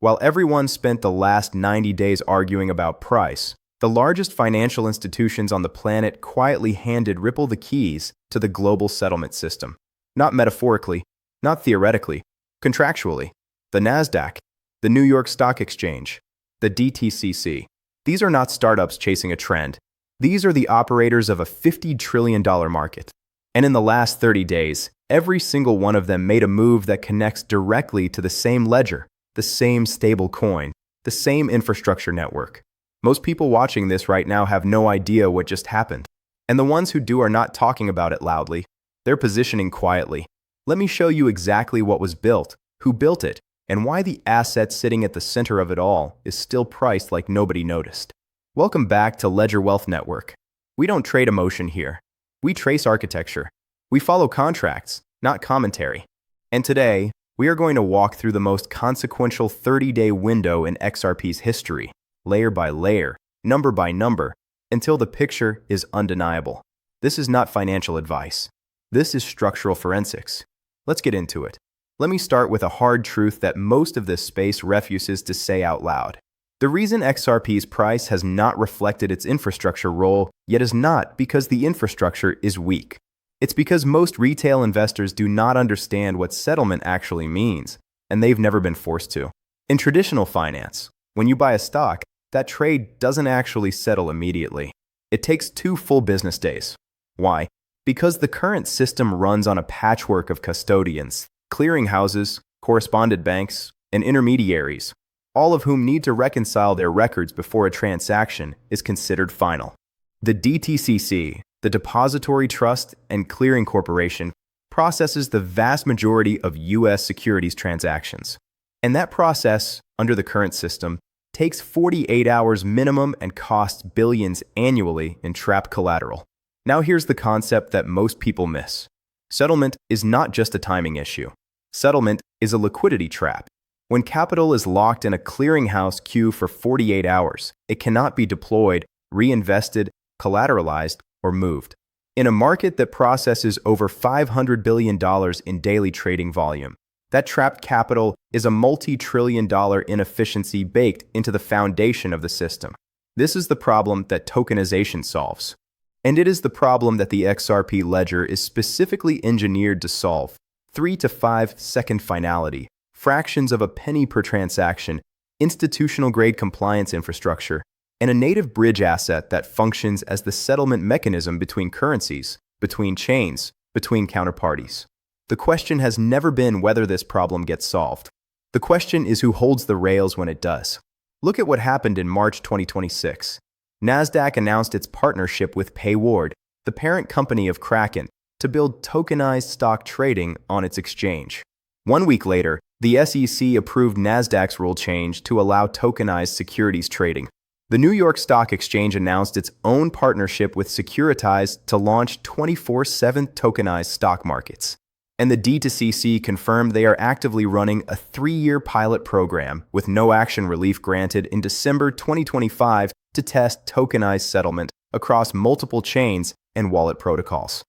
While everyone spent the last 90 days arguing about price, the largest financial institutions on the planet quietly handed Ripple the keys to the global settlement system. Not metaphorically, not theoretically, contractually. The Nasdaq, the New York Stock Exchange, the DTCC. These are not startups chasing a trend. These are the operators of a $50 trillion market. And in the last 30 days, every single one of them made a move that connects directly to the same ledger, the same stable coin, the same infrastructure network. Most people watching this right now have no idea what just happened. And the ones who do are not talking about it loudly. They're positioning quietly. Let me show you exactly what was built, who built it, and why the asset sitting at the center of it all is still priced like nobody noticed. Welcome back to Ledger.Wealth.Network. We don't trade emotion here. We trace architecture. We follow contracts, not commentary. And today, we are going to walk through the most consequential 30-day window in XRP's history, layer by layer, number by number, until the picture is undeniable. This is not financial advice. This is structural forensics. Let's get into it. Let me start with a hard truth that most of this space refuses to say out loud. The reason XRP's price has not reflected its infrastructure role yet is not because the infrastructure is weak. It's because most retail investors do not understand what settlement actually means, and they've never been forced to. In traditional finance, when you buy a stock, that trade doesn't actually settle immediately. It takes 2 full business days. Why? Because the current system runs on a patchwork of custodians, clearinghouses, correspondent banks, and intermediaries, all of whom need to reconcile their records before a transaction is considered final. The DTCC, the Depository Trust and Clearing Corporation, processes the vast majority of U.S. securities transactions. And that process, under the current system, takes 48 hours minimum and costs billions annually in trapped collateral. Now here's the concept that most people miss. Settlement is not just a timing issue. Settlement is a liquidity trap. When capital is locked in a clearinghouse queue for 48 hours, it cannot be deployed, reinvested, collateralized, or moved. In a market that processes over $500 billion in daily trading volume, that trapped capital is a multi-trillion-dollar inefficiency baked into the foundation of the system. This is the problem that tokenization solves. And it is the problem that the XRP ledger is specifically engineered to solve. 3 to 5 second finality, fractions of a penny per transaction, institutional-grade compliance infrastructure, and a native bridge asset that functions as the settlement mechanism between currencies, between chains, between counterparties. The question has never been whether this problem gets solved. The question is who holds the rails when it does. Look at what happened in March 2026. Nasdaq announced its partnership with Payward, the parent company of Kraken, to build tokenized stock trading on its exchange. 1 week later, the SEC approved Nasdaq's rule change to allow tokenized securities trading. The New York Stock Exchange announced its own partnership with Securitize to launch 24/7 tokenized stock markets. And the DTCC confirmed they are actively running a 3-year pilot program with no action relief granted in December 2025 to test tokenized settlement across multiple chains and wallet protocols.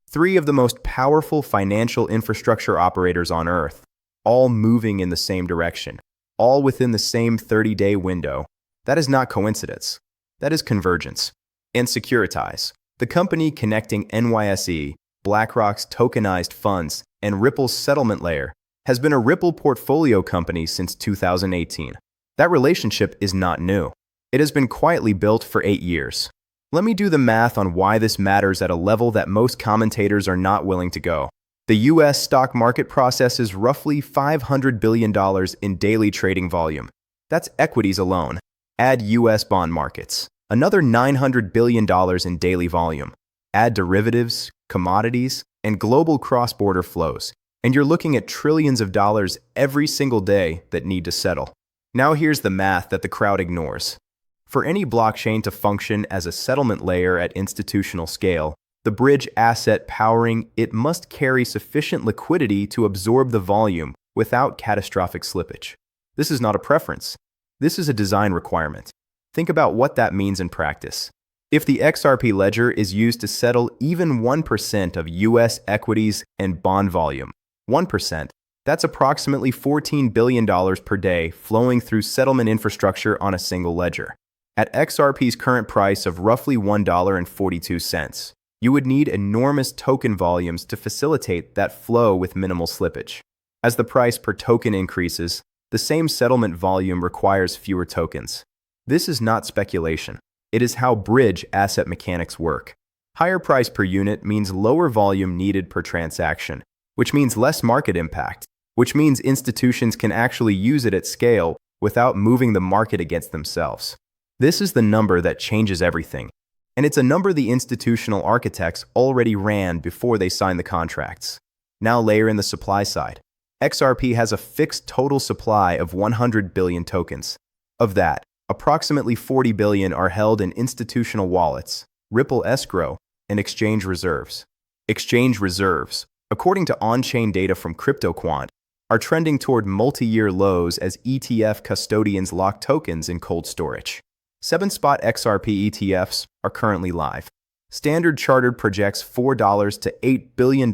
3 of the most powerful financial infrastructure operators on Earth, all moving in the same direction, all within the same 30-day window. That is not coincidence. That is convergence. And Securitize, the company connecting NYSE, BlackRock's tokenized funds, and Ripple's settlement layer, has been a Ripple portfolio company since 2018. That relationship is not new. It has been quietly built for 8 years. Let me do the math on why this matters at a level that most commentators are not willing to go. The U.S. stock market processes roughly $500 billion in daily trading volume. That's equities alone. Add U.S. bond markets, another $900 billion in daily volume. Add derivatives, commodities, and global cross-border flows, and you're looking at trillions of dollars every single day that need to settle. Now here's the math that the crowd ignores. For any blockchain to function as a settlement layer at institutional scale, the bridge asset powering it must carry sufficient liquidity to absorb the volume without catastrophic slippage. This is not a preference. This is a design requirement. Think about what that means in practice. If the XRP ledger is used to settle even 1% of U.S. equities and bond volume, 1%, That's approximately $14 billion per day flowing through settlement infrastructure on a single ledger. At XRP's current price of roughly $1.42, you would need enormous token volumes to facilitate that flow with minimal slippage. As the price per token increases, the same settlement volume requires fewer tokens. This is not speculation. It is how bridge asset mechanics work. Higher price per unit means lower volume needed per transaction, which means less market impact, which means institutions can actually use it at scale without moving the market against themselves. This is the number that changes everything. And it's a number the institutional architects already ran before they signed the contracts. Now layer in the supply side. XRP has a fixed total supply of 100 billion tokens. Of that, approximately 40 billion are held in institutional wallets, Ripple escrow, and exchange reserves. Exchange reserves, according to on-chain data from CryptoQuant, are trending toward multi-year lows as ETF custodians lock tokens in cold storage. 7-spot XRP ETFs are currently live. Standard Chartered projects $4 to $8 billion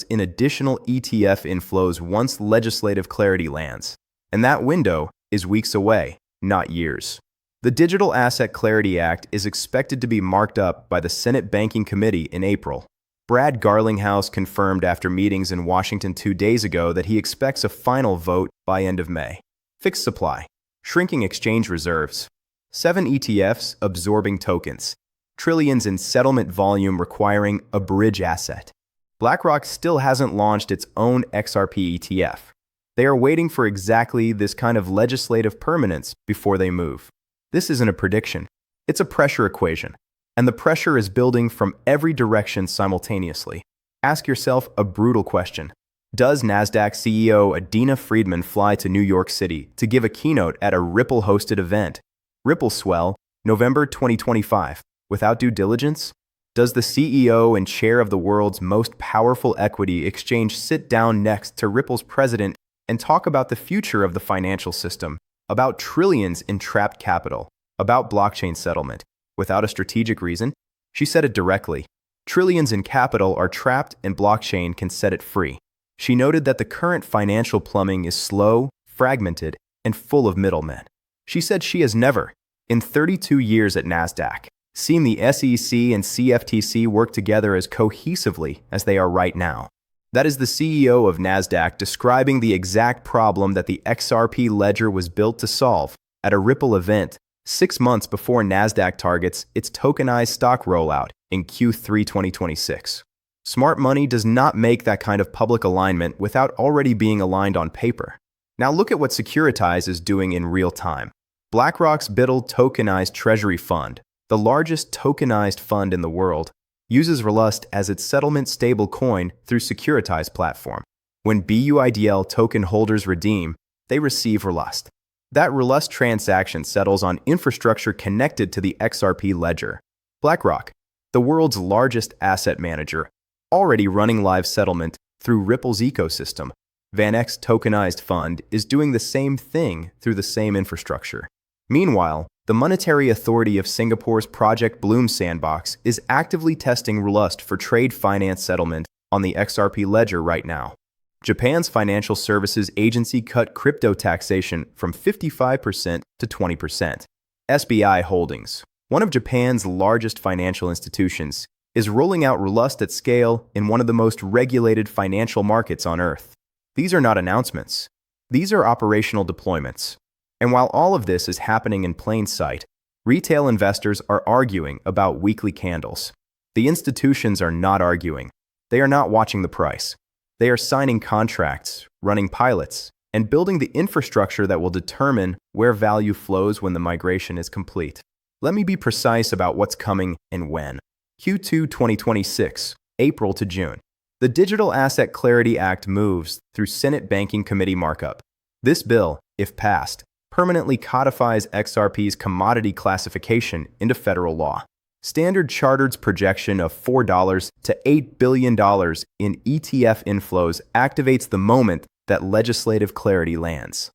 in additional ETF inflows once legislative clarity lands. And that window is weeks away, not years. The Digital Asset Clarity Act is expected to be marked up by the Senate Banking Committee in April. Brad Garlinghouse confirmed after meetings in Washington 2 days ago that he expects a final vote by end of May. Fixed supply. Shrinking exchange reserves. 7 ETFs absorbing tokens. Trillions in settlement volume requiring a bridge asset. BlackRock still hasn't launched its own XRP ETF. They are waiting for exactly this kind of legislative permanence before they move. This isn't a prediction. It's a pressure equation. And the pressure is building from every direction simultaneously. Ask yourself a brutal question. Does NASDAQ CEO Adena Friedman fly to New York City to give a keynote at a Ripple-hosted event? Ripple swell, November 2025, without due diligence? Does the CEO and chair of the world's most powerful equity exchange sit down next to Ripple's president and talk about the future of the financial system, about trillions in trapped capital, about blockchain settlement? Without a strategic reason? She said it directly. Trillions in capital are trapped and blockchain can set it free. She noted that the current financial plumbing is slow, fragmented, and full of middlemen. She said she has never, in 32 years at NASDAQ, seen the SEC and CFTC work together as cohesively as they are right now. That is the CEO of NASDAQ describing the exact problem that the XRP ledger was built to solve at a Ripple event 6 months before NASDAQ targets its tokenized stock rollout in Q3 2026. Smart money does not make that kind of public alignment without already being aligned on paper. Now look at what Securitize is doing in real time. BlackRock's BUIDL tokenized treasury fund, the largest tokenized fund in the world, uses Relust as its settlement stable coin through Securitize platform. When BUIDL token holders redeem, they receive Relust. That Relust transaction settles on infrastructure connected to the XRP ledger. BlackRock, the world's largest asset manager, already running live settlement through Ripple's ecosystem. VanEck's tokenized fund is doing the same thing through the same infrastructure. Meanwhile, the Monetary Authority of Singapore's Project Bloom sandbox is actively testing Relust for trade finance settlement on the XRP ledger right now. Japan's Financial Services Agency cut crypto taxation from 55% to 20%. SBI Holdings, one of Japan's largest financial institutions, is rolling out Relust at scale in one of the most regulated financial markets on Earth. These are not announcements. These are operational deployments. And while all of this is happening in plain sight, retail investors are arguing about weekly candles. The institutions are not arguing. They are not watching the price. They are signing contracts, running pilots, and building the infrastructure that will determine where value flows when the migration is complete. Let me be precise about what's coming and when. Q2 2026, April to June. The Digital Asset Clarity Act moves through Senate Banking Committee markup. This bill, if passed, permanently codifies XRP's commodity classification into federal law. Standard Chartered's projection of $4 to $8 billion in ETF inflows activates the moment that legislative clarity lands.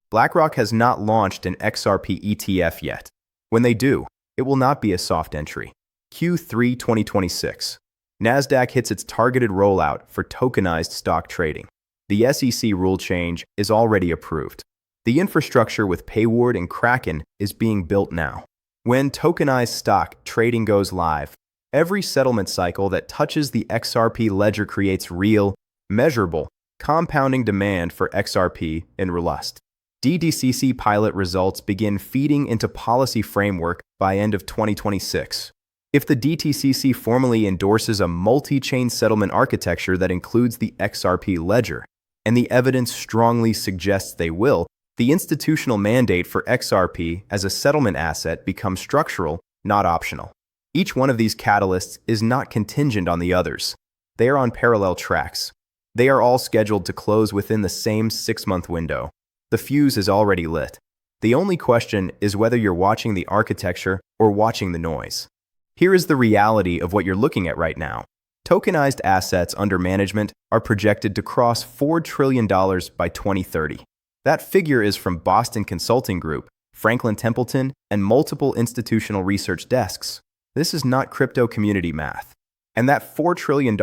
BlackRock has not launched an XRP ETF yet. When they do, it will not be a soft entry. Q3 2026. NASDAQ hits its targeted rollout for tokenized stock trading. The SEC rule change is already approved. The infrastructure with Payward and Kraken is being built now. When tokenized stock trading goes live, every settlement cycle that touches the XRP ledger creates real, measurable, compounding demand for XRP in Relust. DTCC pilot results begin feeding into policy framework by end of 2026. If the DTCC formally endorses a multi-chain settlement architecture that includes the XRP ledger, and the evidence strongly suggests they will, the institutional mandate for XRP as a settlement asset becomes structural, not optional. Each one of these catalysts is not contingent on the others. They are on parallel tracks. They are all scheduled to close within the same 6-month window. The fuse is already lit. The only question is whether you're watching the architecture or watching the noise. Here is the reality of what you're looking at right now. Tokenized assets under management are projected to cross $4 trillion by 2030. That figure is from Boston Consulting Group, Franklin Templeton, and multiple institutional research desks. This is not crypto community math. And that $4 trillion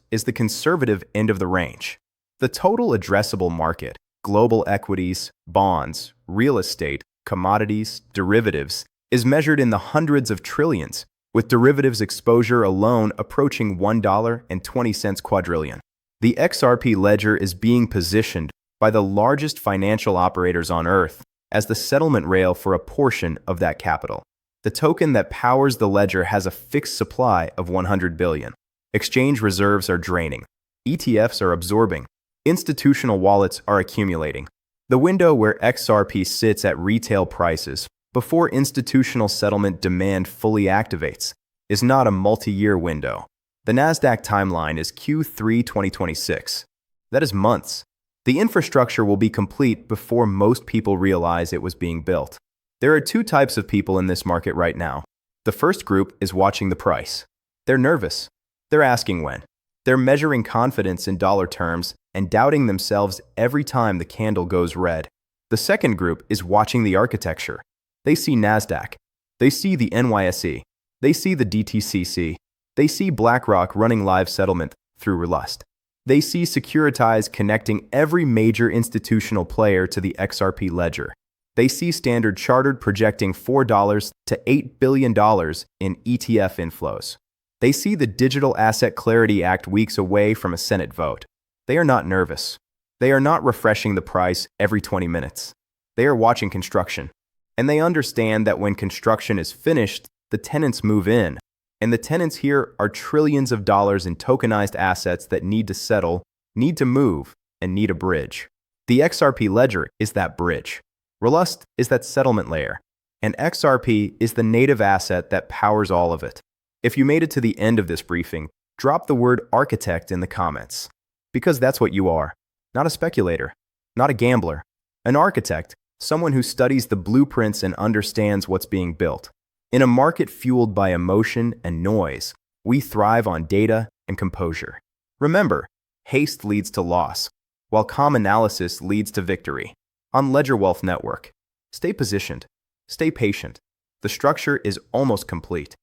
is the conservative end of the range. The total addressable market, global equities, bonds, real estate, commodities, derivatives, is measured in the hundreds of trillions, with derivatives exposure alone approaching $1.20 quadrillion. The XRP ledger is being positioned by the largest financial operators on Earth as the settlement rail for a portion of that capital. The token that powers the ledger has a fixed supply of 100 billion. Exchange reserves are draining. ETFs are absorbing. Institutional wallets are accumulating. The window where XRP sits at retail prices before institutional settlement demand fully activates is not a multi-year window. The Nasdaq timeline is Q3 2026. That is months. The infrastructure will be complete before most people realize it was being built. There are two types of people in this market right now. The first group is watching the price. They're nervous. They're asking when. They're measuring confidence in dollar terms and doubting themselves every time the candle goes red. The second group is watching the architecture. They see Nasdaq. They see the NYSE. They see the DTCC. They see BlackRock running live settlement through Relust. They see Securitize connecting every major institutional player to the XRP ledger. They see Standard Chartered projecting $4 to $8 billion in ETF inflows. They see the Digital Asset Clarity Act weeks away from a Senate vote. They are not nervous. They are not refreshing the price every 20 minutes. They are watching construction. And they understand that when construction is finished, the tenants move in. And the tenants here are trillions of dollars in tokenized assets that need to settle, need to move, and need a bridge. The XRP ledger is that bridge. Relust is that settlement layer. And XRP is the native asset that powers all of it. If you made it to the end of this briefing, drop the word architect in the comments. Because that's what you are. Not a speculator. Not a gambler. An architect, someone who studies the blueprints and understands what's being built. In a market fueled by emotion and noise, we thrive on data and composure. Remember, haste leads to loss, while calm analysis leads to victory. On Ledger.Wealth.Network, stay positioned, stay patient. The structure is almost complete.